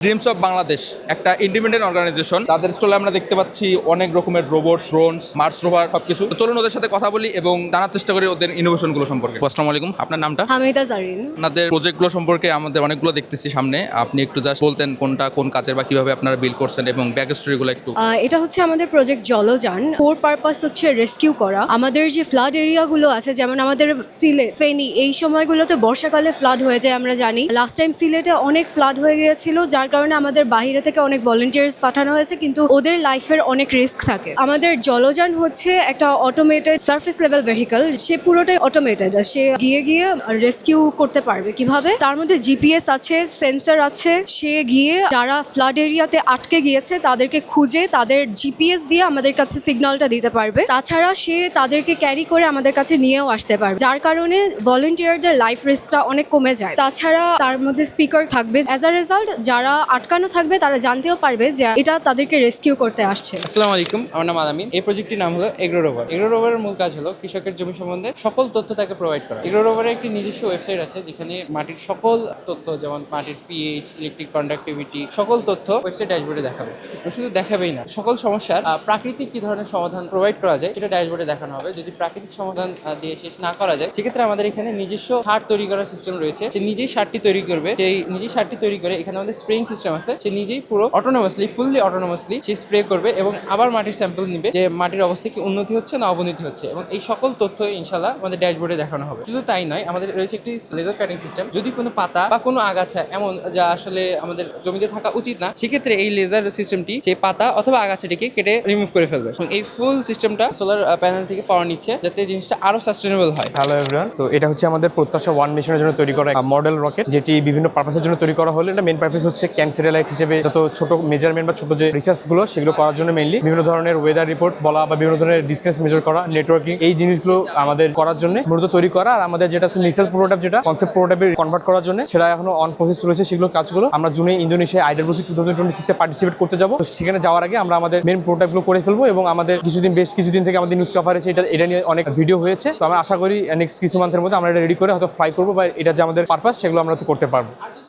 Dreams of Bangladesh একটা independent organisation. তাদের স্টলে আমরা দেখতে পাচ্ছি অনেক রকমের রোবটস, ড্রোনস, মার্স রোভার সবকিছু। তো চলুন ওদের সাথে কথা বলি এবং জানার চেষ্টা করি ওদের ইনোভেশন গুলো সম্পর্কে। আসসালামু আলাইকুম, আপনার নামটা? হামিদা জারিন। আপনাদের প্রজেক্ট গুলো সম্পর্কে আমাদের অনেকগুলো দেখতেছি সামনে, আপনি একটু জাস্ট বলতেন কোনটা কোন কাজের বা কিভাবে আপনারা বিল্ড করছেন এবং ব্যাক স্টোরি গুলো একটু। এটা হচ্ছে আমাদের প্রজেক্ট জলযান। কোর পারপাস হচ্ছে রেস্কিউ করা আমাদের যে ফ্লাড এরিয়াগুলো আছে, যেমন আমাদের সিলেট, ফেনী, এই সময়গুলোতে বর্ষাকালে ফ্লাড হয়ে যায়। আমরা জানি লাস্ট টাইম সিলেটে অনেক ফ্লাড হয়ে গিয়েছিল, যার কারণে আমাদের বাইরে থেকে অনেক ভলেন্টিয়ার্স পাঠানো হয়েছে, কিন্তু ওদের লাইফের অনেক রিস্ক থাকে। আমাদের জলযান হচ্ছে একটা অটোমেটেড সার্ফেস লেভেল ভেহিকল, সে পুরোটাই অটোমেটেড। সে গিয়ে গিয়ে রেস্কিউ করতে পারবে কিভাবে, তার মধ্যে জিপিএস আছে, সেন্সর আছে। সে গিয়ে যারা ফ্লাড এরিয়াতে আটকে গিয়েছে তাদেরকে খুঁজে তাদের জিপিএস দিয়ে আমাদের কাছে সিগন্যালটা দিতে পারবে। তাছাড়া সে তাদেরকে ক্যারি করে আমাদের কাছে নিয়েও আসতে পারবে, যার কারণে ভলেন্টিয়ারদের লাইফ রিস্কটা অনেক কমে যায়। তাছাড়া তার মধ্যে স্পিকার থাকবে, অ্যাজ আ রেজাল্ট যারা আটকানো থাকবে তারা জানতেও পারবে যে এটা তাদেরকে রেস্কিউ করতে আসছে। আসসালামু আলাইকুম, আমার নাম আলামিন। এই প্রজেক্টটির নাম হলো এগ্রো রোভার। এগ্রো রোভারের মূল কাজ হলো কৃষকের জমি সম্বন্ধে সকল তথ্য তাকে প্রোভাইড করা। এগ্রো রোভারের একটি নিজস্ব ওয়েবসাইট আছে যেখানে মাটির সকল তথ্য, যেমন মাটির পিএইচ, ইলেকট্রিক কন্ডাক্টিভিটি, সকল তথ্য ওয়েবসাইট ড্যাশবোর্ডে দেখাবে। শুধু দেখাবেই না, সকল সমস্যার প্রাকৃতিক কি ধরনের সমাধান প্রোভাইড করা যায় সেটা ড্যাশবোর্ডে দেখানো হবে। যদি প্রাকৃতিক সমাধান দিয়ে শেষ না করা যায়, সেক্ষেত্রে আমাদের এখানে নিজস্ব সার তৈরি করার সিস্টেম রয়েছে। সে নিজেই সারটি তৈরি করবে, সেই নিজেই সারটি তৈরি করে এখানে আমাদের স্প্রেইং সিস্টেম আছে। সে নিজেই পুরো অটোনোমাসলি, ফুললি অটোনোমাসলি সে স্প্রে করবে এবং আবার মাটির স্যাম্পল নিবে যে মাটির অবস্থা কি উন্নতি হচ্ছে না অবনতি হচ্ছে, এবং এই সকল তথ্য ইনশাল্লাহ আমাদের ড্যাশবোর্ডে দেখানো হবে। শুধু তাই নয়, আমাদের রয়েছে একটি লেজার কাটিং সিস্টেম। যদি কোনো পাতা বা কোনো আগাছা এমন যা আসলে আমাদের জমিতে থাকা উচিত না, সেক্ষেত্রে এই লেজার সিস্টেমটি সেই পাতা অথবা আগাছাটিকে কেটে রিমুভ করে ফেলবে। এবং এই ফুল সিস্টেমটা সোলার প্যানেল থেকে পাওয়ার নিচ্ছে, যাতে জিনিসটা আরো সাস্টেনেবল হয়। হ্যালো এভরিওয়ান, তো এটা হচ্ছে আমাদের প্রত্যাশা 1 মিশনের জন্য তৈরি করা মডেল রকেট, যেটি বিভিন্ন পারপাসের জন্য তৈরি করা হলো। এটা মেন পারপাস হচ্ছে ক্যান্সারেলাইট হিসেবে যত ছোট মেজারমেন্ট বা ছোট যে রিসার্চ গুলো সেগুলো করার জন্য মেইনলি বিভিন্ন ধরনের ওয়েদার রিপোর্ট বলা বা বিভিন্ন ধরনের ডিস্টেন্স মেজার করা, নেটওয়ার্কিং, এই জিনিসগুলো আমাদের করার জন্য মূলত তৈরি করা। আর আমাদের যেটা রিসার্চ প্রোটোটাইপ, যেটা কনসেপ্ট প্রোটোটাইপে কনভার্ট করার জন্য, সেটা এখনো অন প্রসেস রয়েছে। সেগুলো কাজগুলো আমরা জুনে ইন্দোনেশিয়া আইডারবোসি 2026 পার্টিসিপেট করতে যাবো। তো সেখানে যাওয়ার আগে আমরা আমাদের মেন প্রোটোটাইপগুলো করে ফেলবো এবং আমাদের বেশ কিছুদিন থেকে আমাদের নিউজ কভারেজ এটা নিয়ে অনেক ভিডিও হয়েছে। তো আমরা আশা করি নেক্সট কিছু মান্থের মধ্যে আমরা এটা রেডি করে হয়তো ফ্লাই করবো, বা এটা যে আমাদের পারপাস সেগুলো আমরা তো করতে পারবো।